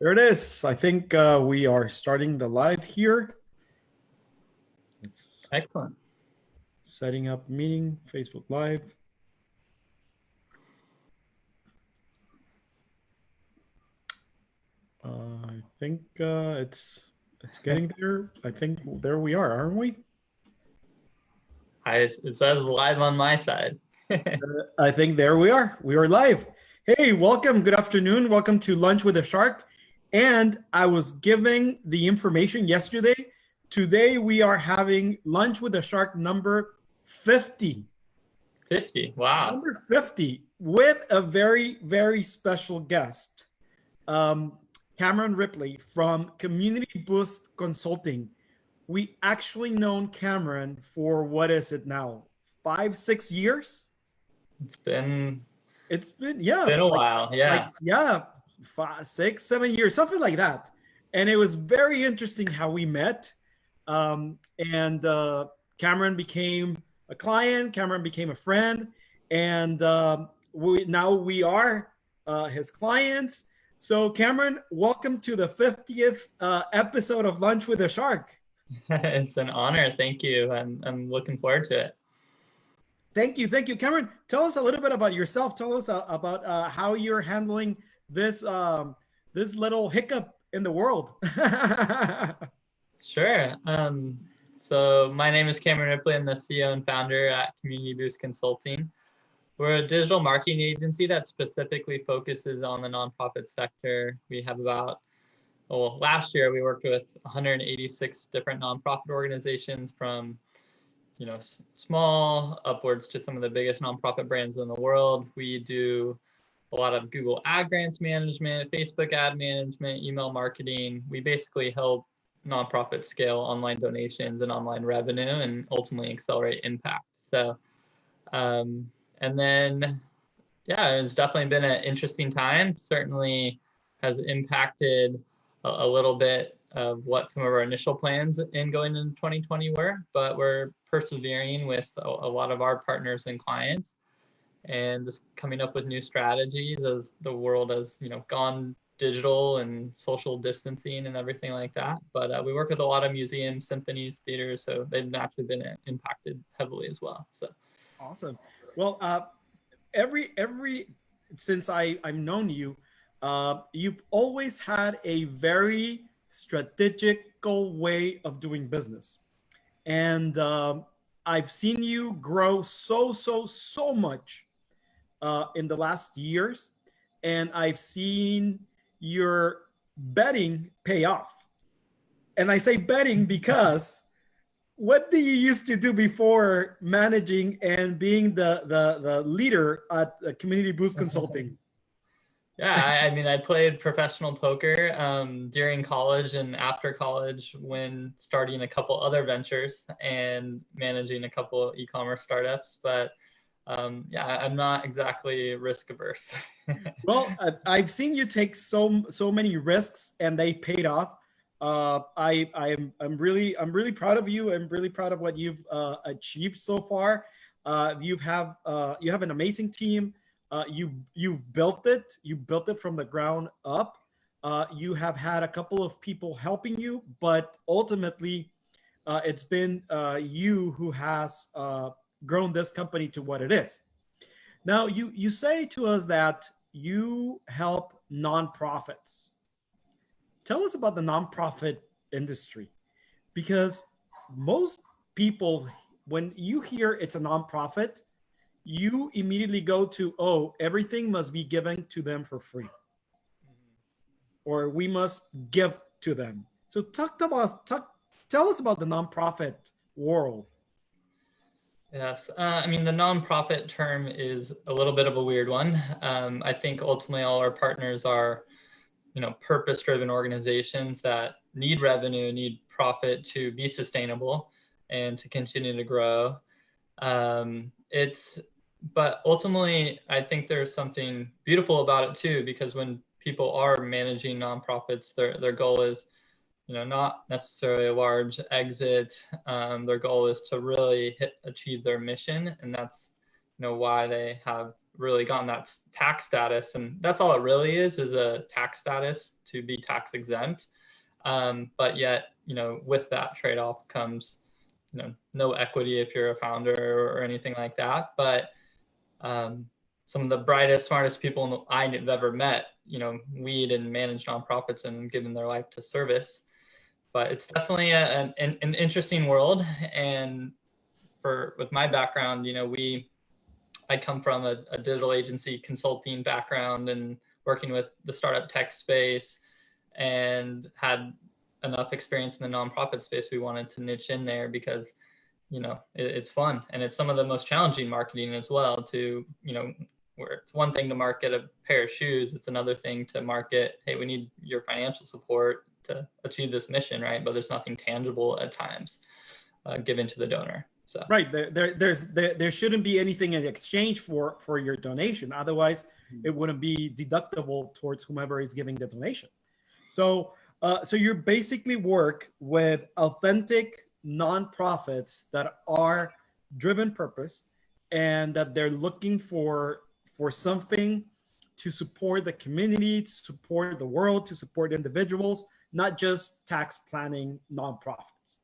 There it is. I think we are starting the live here. It's Excellent. setting up meeting, Facebook Live. I think it's getting there. I think there we are, aren't we? It says live on my side. I think there we are. We are live. Hey, welcome. Good afternoon. Welcome to Lunch with a Shark. And I was giving the information yesterday. Today we are having Lunch with a Shark number 50. 50. Wow. Number 50 with a very, very special guest. Cameron Ripley from Community Boost Consulting. We actually known Cameron for what is it now? 5-6 years? It's been Yeah, a while. Yeah. 5, 6, 7 years, something like that. And it was very interesting how we met. And Cameron became a client. Cameron became a friend, and now we are his clients. So, Cameron, welcome to the 50th episode of Lunch with a Shark. It's an honor. Thank you. I'm looking forward to it. Thank you. Cameron, tell us a little bit about yourself. Tell us about how you're handling this little hiccup in the world. Sure. So my name is Cameron Ripley. I'm the CEO and founder at Community Boost Consulting. We're a digital marketing agency that specifically focuses on the nonprofit sector. We have last year we worked with 186 different nonprofit organizations from small upwards to some of the biggest nonprofit brands in the world. We do a lot of Google ad grants management, Facebook ad management, email marketing. We basically help nonprofits scale online donations and online revenue and ultimately accelerate impact. So, and then, it's definitely been an interesting time. Certainly has impacted a little bit of what some of our initial plans in going into 2020 were, but we're persevering with a lot of our partners and clients and just coming up with new strategies as the world has, gone digital and social distancing and everything like that. But we work with a lot of museums, symphonies, theaters, so they've naturally been impacted heavily as well. So awesome. Well, since I've known you, you've always had a very strategical way of doing business, and I've seen you grow so much in the last years, and I've seen your betting pay off. And I say betting because what do you used to do before managing and being the leader at Community Boost Consulting? Yeah, I played professional poker during college and after college when starting a couple other ventures and managing a couple e-commerce startups. But I'm not exactly risk averse. Well, I've seen you take so many risks and they paid off. I'm really proud of you. I'm really proud of what you've achieved so far. You have an amazing team. You've built it. You built it from the ground up. You have had a couple of people helping you, but ultimately, it's been you who has grown this company to what it is. Now, you say to us that you help nonprofits. Tell us about the nonprofit industry, because most people, when you hear it's a nonprofit, you immediately go to, oh, everything must be given to them for free, or we must give to them. So tell us about the nonprofit world. Yes, the nonprofit term is a little bit of a weird one. I think ultimately all our partners are, purpose-driven organizations that need revenue, need profit to be sustainable and to continue to grow. But ultimately, I think there's something beautiful about it too, because when people are managing nonprofits, their goal is, not necessarily a large exit. Their goal is to really achieve their mission, and that's, why they have really gotten that tax status, and that's all it really is a tax status to be tax exempt. But yet, with that trade-off comes, no equity if you're a founder or anything like that. But some of the brightest, smartest people I've ever met, lead and manage nonprofits and given their life to service. But it's definitely an interesting world. And with my background, I come from a digital agency consulting background and working with the startup tech space, and had enough experience in the nonprofit space. We wanted to niche in there because, it's fun, and it's some of the most challenging marketing as well to, where it's one thing to market a pair of shoes. It's another thing to market, hey, we need your financial support to achieve this mission, right? But there's nothing tangible at times given to the donor. So right, there shouldn't be anything in exchange for your donation. Otherwise, it wouldn't be deductible towards whomever is giving the donation. So you basically work with authentic nonprofits that are driven purpose, and that they're looking for something to support the community, to support the world, to support individuals, not just tax planning nonprofits.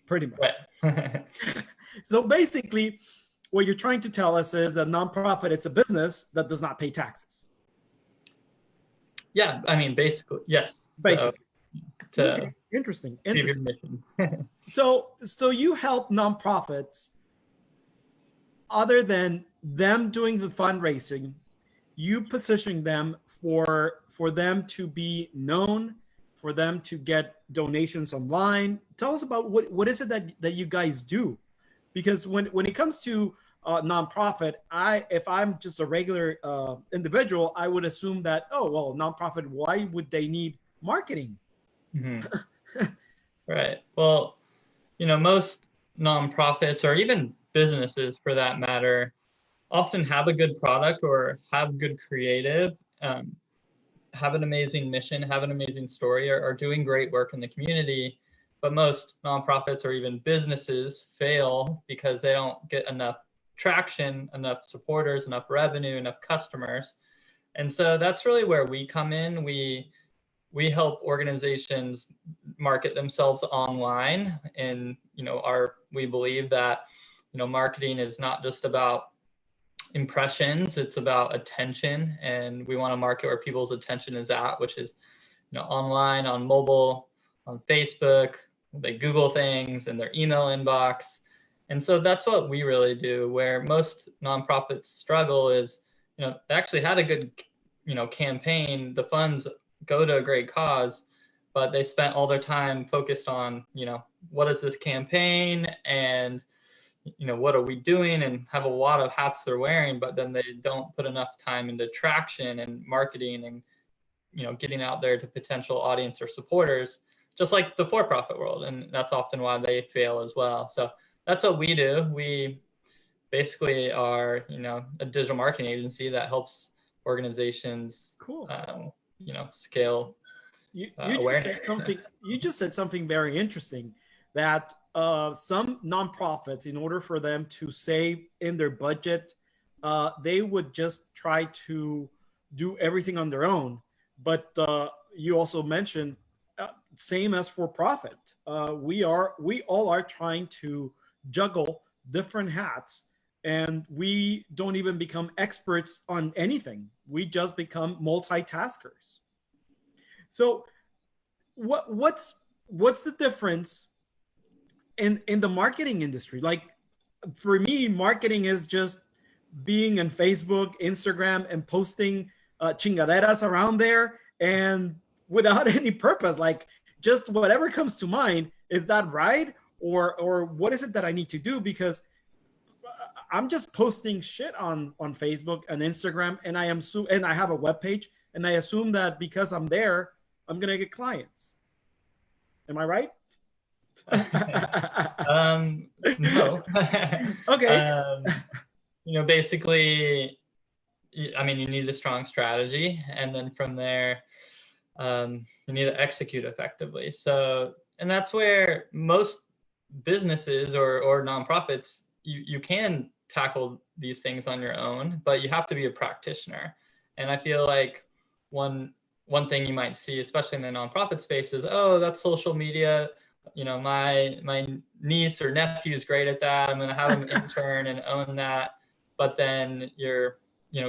Pretty much. Right. So basically, what you're trying to tell us is that nonprofit, it's a business that does not pay taxes. Yeah, I mean, basically, yes. Basically. Okay. Interesting. So you help nonprofits, other than them doing the fundraising, you position them for them to be known, for them to get donations online. Tell us about what is it that you guys do? Because when it comes to nonprofit, if I'm just a regular individual, I would assume that, oh, well, nonprofit, why would they need marketing? Mm-hmm. Right. Well, most nonprofits, or even businesses for that matter, often have a good product or have good creative, have an amazing mission, have an amazing story, or are doing great work in the community. But most nonprofits or even businesses fail because they don't get enough traction, enough supporters, enough revenue, enough customers. And so that's really where we come in. We help organizations market themselves online, and we believe that marketing is not just about impressions, it's about attention, and we want to market where people's attention is at, which is online, on mobile, on Facebook. They Google things in their email inbox. And so that's what we really do. Where most nonprofits struggle is, they actually had a good campaign, the funds go to a great cause, but they spent all their time focused on, what is this campaign, and what are we doing, and have a lot of hats they're wearing, but then they don't put enough time into traction and marketing and getting out there to potential audience or supporters, just like the for-profit world. And that's often why they fail as well. So that's what we do. We basically are a digital marketing agency that helps organizations cool. Scale awareness. You just said something very interesting, that some nonprofits, in order for them to save in their budget, they would just try to do everything on their own. But you also mentioned, same as for profit, we all are trying to juggle different hats, and we don't even become experts on anything. We just become multitaskers. So what's the difference in the marketing industry? Like, for me, marketing is just being on Facebook, Instagram, and posting chingaderas around there, and without any purpose, like just whatever comes to mind. Is that right? Or what is it that I need to do? Because I'm just posting shit on Facebook and Instagram, and and I have a webpage, and I assume that because I'm there, I'm gonna get clients. Am I right? No. Okay. Basically, I mean, you need a strong strategy, and then from there, you need to execute effectively. So, and that's where most businesses or nonprofits, you can tackle these things on your own, but you have to be a practitioner. And I feel like one thing you might see, especially in the nonprofit space, is, oh, that's social media. My niece or nephew is great at that. I'm going to have them intern and own that. But then you're,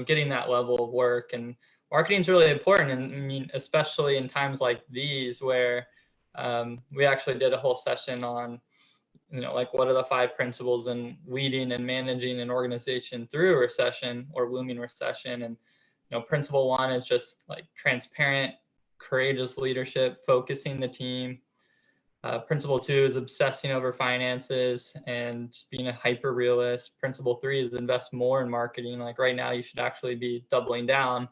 getting that level of work, and marketing is really important. And I mean, especially in times like these where we actually did a whole session on, like, what are the 5 principles in leading and managing an organization through a recession or looming recession. And, principle 1 is just like transparent, courageous leadership, focusing the team. Principle 2 is obsessing over finances and just being a hyper realist. Principle 3 is invest more in marketing. Like right now, you should actually be doubling down,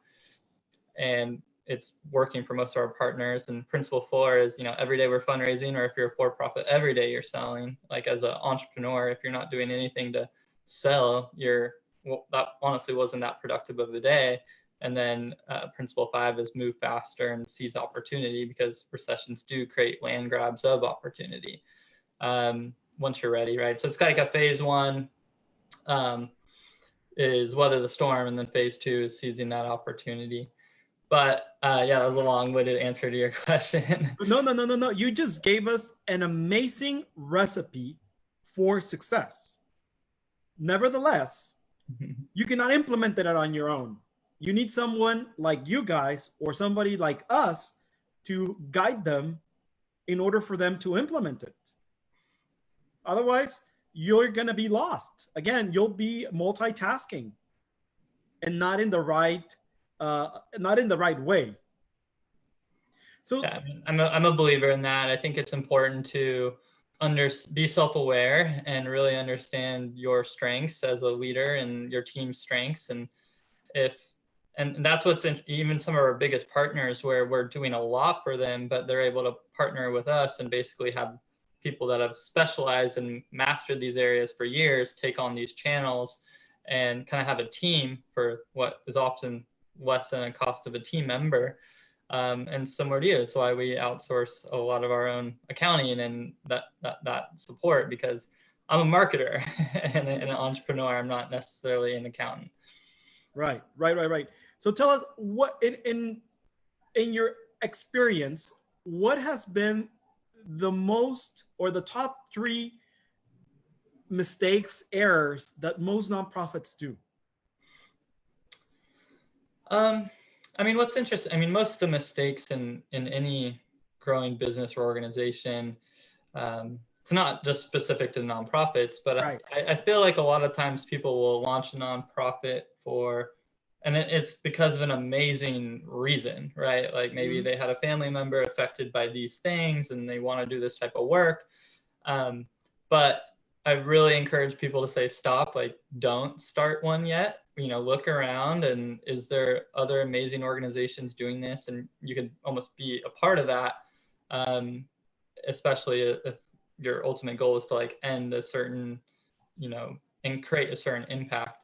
and it's working for most of our partners. And principle 4 is, every day we're fundraising, or if you're a for-profit, every day you're selling. Like as an entrepreneur, if you're not doing anything to sell, that honestly wasn't that productive of a day. And then principle 5 is move faster and seize opportunity, because recessions do create land grabs of opportunity once you're ready, right? So it's like a phase 1 is weather the storm, and then phase 2 is seizing that opportunity. But yeah, that was a long-winded answer to your question. No. You just gave us an amazing recipe for success. Nevertheless, you cannot implement that on your own. You need someone like you guys or somebody like us to guide them in order for them to implement it. Otherwise, you're going to be lost. Again, you'll be multitasking and not in the right way. So yeah, I'm a believer in that. I think it's important to be self-aware and really understand your strengths as a leader and your team's strengths. And that's what's in even some of our biggest partners, where we're doing a lot for them, but they're able to partner with us and basically have people that have specialized and mastered these areas for years take on these channels and kind of have a team for what is often less than a cost of a team member. And similar to you, it's why we outsource a lot of our own accounting and that support, because I'm a marketer and an entrepreneur. I'm not necessarily an accountant. Right. So tell us, what in your experience, what has been the most, or the top 3 mistakes, errors that most nonprofits do? I mean, what's interesting, most of the mistakes in any growing business or organization, it's not just specific to nonprofits, but right. I feel like a lot of times people will launch a nonprofit and it's because of an amazing reason, right? Like maybe they had a family member affected by these things and they want to do this type of work. But I really encourage people to say, stop, like don't start one yet. Look around, and is there other amazing organizations doing this? And you could almost be a part of that, especially if your ultimate goal is to like end a certain, and create a certain impact.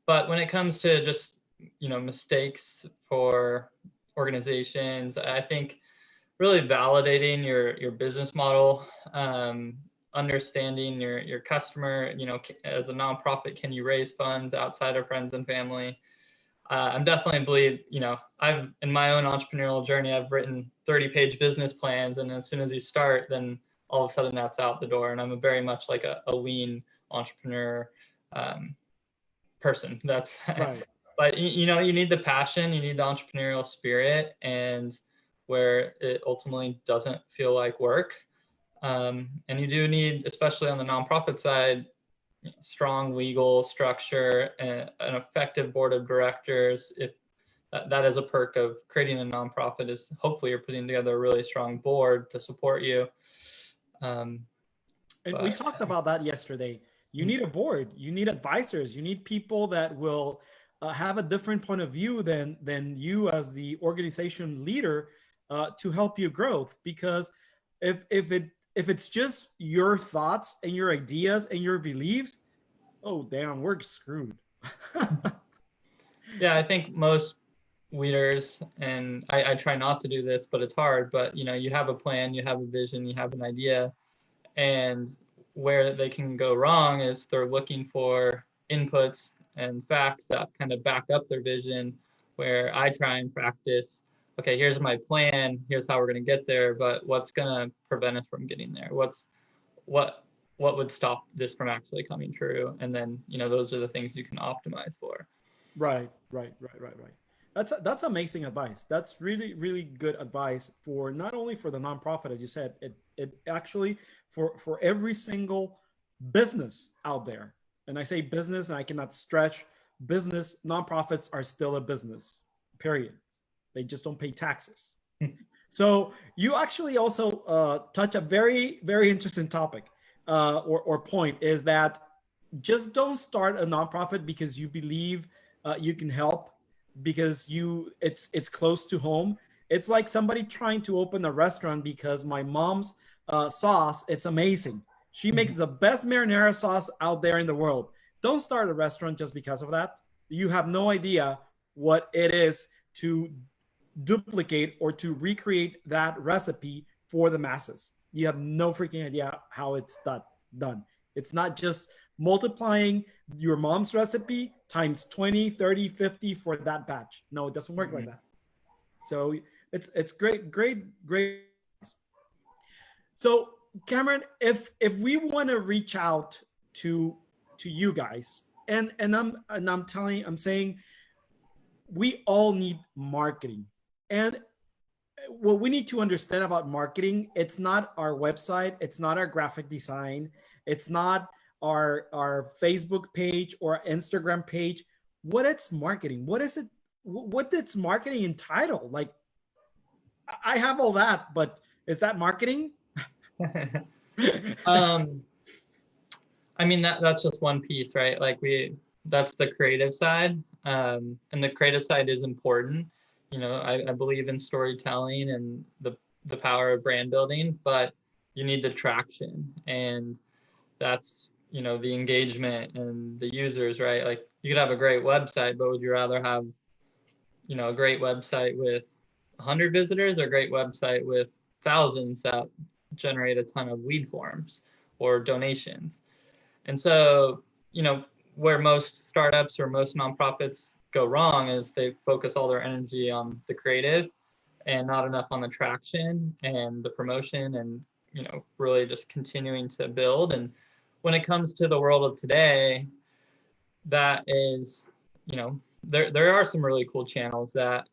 But when it comes to just, mistakes for organizations, I think really validating your business model, understanding your customer, as a nonprofit, can you raise funds outside of friends and family? I'm definitely believe, I've, in my own entrepreneurial journey, I've written 30-page business plans, and as soon as you start, then all of a sudden that's out the door. And I'm very much like a lean entrepreneur person. That's right. But you need the passion, you need the entrepreneurial spirit, and where it ultimately doesn't feel like work. And you do need, especially on the nonprofit side, strong legal structure, and an effective board of directors. If that is a perk of creating a nonprofit, is hopefully you're putting together a really strong board to support you. And we talked about that yesterday. You need a board, you need advisors, you need people that will have a different point of view than you as the organization leader to help you grow. Because if it's just your thoughts and your ideas and your beliefs, oh damn, we're screwed. Yeah, I think most leaders, and I try not to do this, but it's hard, but you have a plan, you have a vision, you have an idea, and where they can go wrong is they're looking for inputs and facts that kind of back up their vision, where I try and practice, okay, here's my plan, here's how we're going to get there, but what's going to prevent us from getting there? What would stop this from actually coming true? And then, those are the things you can optimize for. Right. That's amazing advice. That's really, really good advice for not only for the nonprofit, as you said, it actually for every single business out there. And I say business, and I cannot stretch business. Nonprofits are still a business, period. They just don't pay taxes. So you actually also touch a very, very interesting topic or point, is that just don't start a nonprofit because you believe you can help, because it's close to home. It's like somebody trying to open a restaurant because my mom's sauce, it's amazing. She makes the best marinara sauce out there in the world. Don't start a restaurant just because of that. You have no idea what it is to duplicate or to recreate that recipe for the masses. You have no freaking idea how it's done. It's not just multiplying your mom's recipe times 20, 30, 50 for that batch. No, it doesn't work like that. So it's great. So Cameron, if we want to reach out to you guys, and I'm saying we all need marketing. And what we need to understand about marketing, it's not our website, it's not our graphic design, it's not our Facebook page or Instagram page. What it's marketing? What is it? What it's marketing entitled? Like, I have all that, but is that marketing? I mean, that's just one piece, right? Like that's the creative side. And the creative side is important. I believe in storytelling and the power of brand building, but you need the traction, and that's, the engagement and the users, right? Like, you could have a great website, but would you rather have, a great website with 100 visitors or a great website with thousands that generate a ton of lead forms or donations? And so, where most startups or most nonprofits go wrong is they focus all their energy on the creative and not enough on the traction and the promotion and, really just continuing to build. And when it comes to the world of today, that is, there are some really cool channels that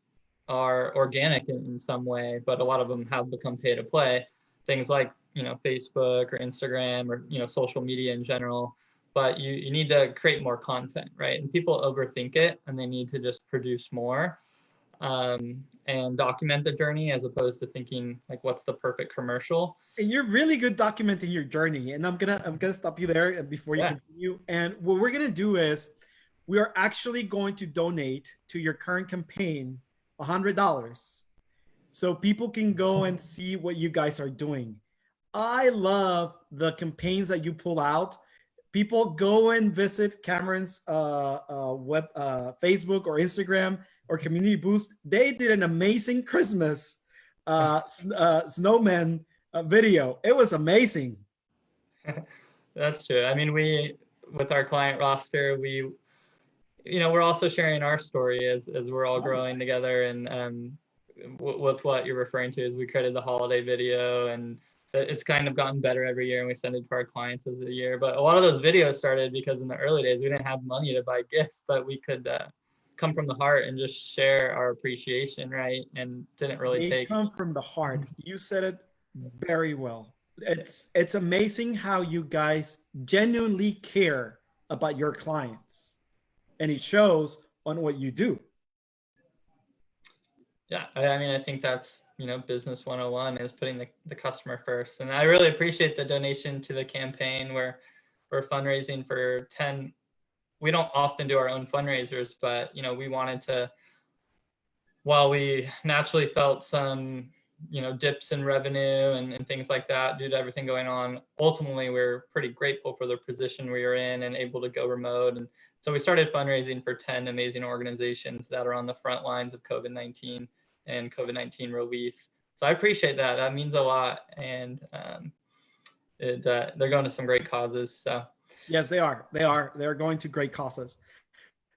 are organic in some way, but a lot of them have become pay to play. Things like, Facebook or Instagram or, social media in general. But you need to create more content, right? And people overthink it, and they need to just produce more and document the journey, as opposed to thinking like, what's the perfect commercial? And you're really good documenting your journey. And I'm gonna stop you there before you continue. And what we're gonna do is we are actually going to donate to your current campaign $100, so people can go and see what you guys are doing. I love the campaigns that you pull out. People go and visit Cameron's Facebook or Instagram or Community Boost. They did an amazing Christmas snowman video. It was amazing. That's true. I mean, with our client roster, we're also sharing our story as we're all growing together. And with what you're referring to is we created the holiday video, and it's kind of gotten better every year, and we send it to our clients as a year. But a lot of those videos started because in the early days we didn't have money to buy gifts, but we could come from the heart and just share our appreciation, right? And didn't really come from the heart. You said it very well. It's amazing how you guys genuinely care about your clients, and it shows on what you do. Yeah, I mean, I think that's, business 101 is putting the customer first. And I really appreciate the donation to the campaign where we're fundraising for 10. We don't often do our own fundraisers, but, we wanted to, while we naturally felt some, dips in revenue and things like that due to everything going on, ultimately we're pretty grateful for the position we are in and able to go remote. And so we started fundraising for 10 amazing organizations that are on the front lines of COVID-19 and COVID-19 relief. So I appreciate that. That means a lot. And they're going to some great causes. So Yes, they are. They're going to great causes.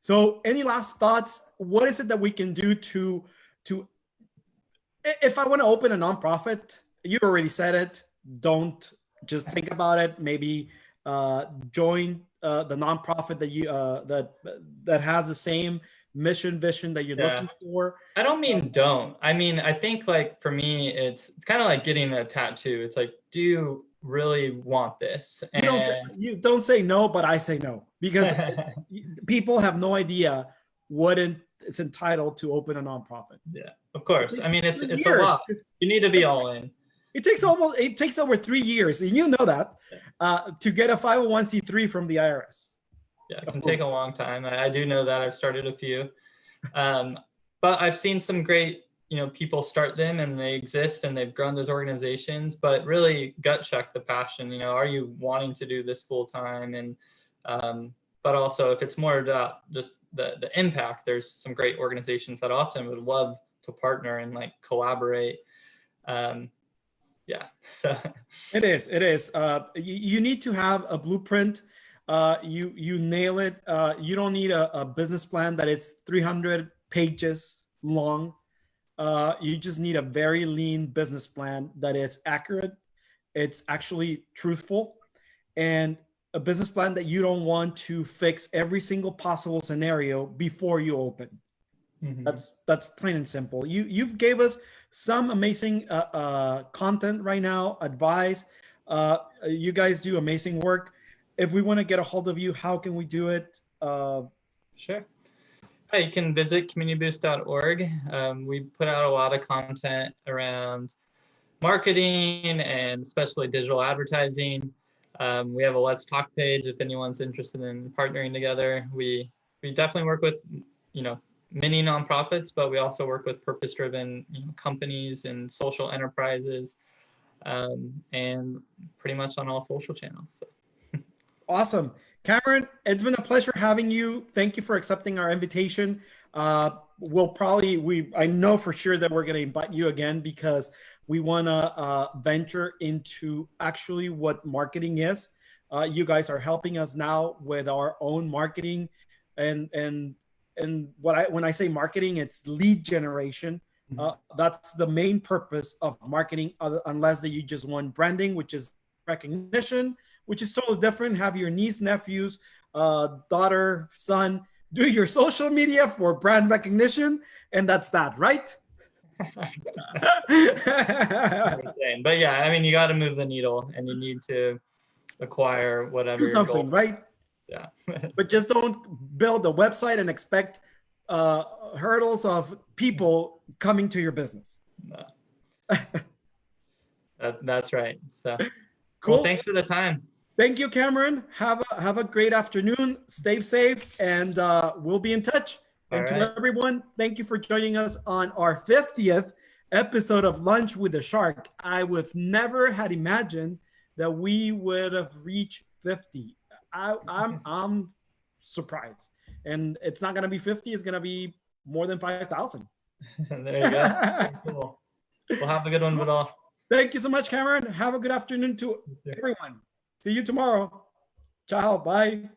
So any last thoughts? What is it that we can do to if I want to open a nonprofit? You already said it. Don't just think about it. Maybe join the nonprofit that you that has the same mission vision that you're looking for. I don't mean don't. I mean, I think like for me, it's kind of like getting a tattoo. It's like, do you really want this? And You don't say no, but I say no, because people have no idea what it's entitled to open a nonprofit. Yeah, of course. I mean, it's a lot. You need to be all in. It takes over 3 years, and you know that, to get a 501c3 from the IRS. Yeah, it can take a long time. I do know that. I've started a few, but I've seen some great, people start them and they exist and they've grown those organizations. But really, gut check the passion. Are you wanting to do this full time? And but also, if it's more about just the impact, there's some great organizations that often would love to partner and like collaborate. Yeah, so it is. You need to have a blueprint. You nail it. You don't need a business plan that is 300 pages long. You just need a very lean business plan that is accurate. It's actually truthful, and a business plan that you don't want to fix every single possible scenario before you open. Mm-hmm. That's plain and simple. You've gave us some amazing content right now, advice. You guys do amazing work. If we want to get a hold of you, how can we do it? Sure. Yeah, you can visit communityboost.org. We put out a lot of content around marketing and especially digital advertising. We have a Let's Talk page if anyone's interested in partnering together. We definitely work with, many nonprofits, but we also work with purpose-driven companies and social enterprises, and pretty much on all social channels. So. Awesome. Cameron, it's been a pleasure having you. Thank you for accepting our invitation. I know for sure that we're going to invite you again, because we want to venture into actually what marketing is. You guys are helping us now with our own marketing, and when I say marketing, it's lead generation. That's the main purpose of marketing, unless that you just want branding, which is recognition, which is totally different. Have your niece, nephews, daughter, son do your social media for brand recognition, and that's that, right? But yeah, I mean, you got to move the needle, and you need to acquire whatever. Do something, right? Yeah. But just don't build a website and expect hurdles of people coming to your business. No. That's right. So cool. Well, thanks for the time. Thank you, Cameron. Have a great afternoon. Stay safe, and we'll be in touch. And to everyone, thank you for joining us on our 50th episode of Lunch with the Shark. I would never had imagined that we would have reached 50. I'm surprised, and it's not gonna be 50. It's gonna be more than 5,000. There you go. Cool. Well, have a good one, Vidal. Thank you so much, Cameron. Have a good afternoon to everyone. See you tomorrow. Ciao. Bye.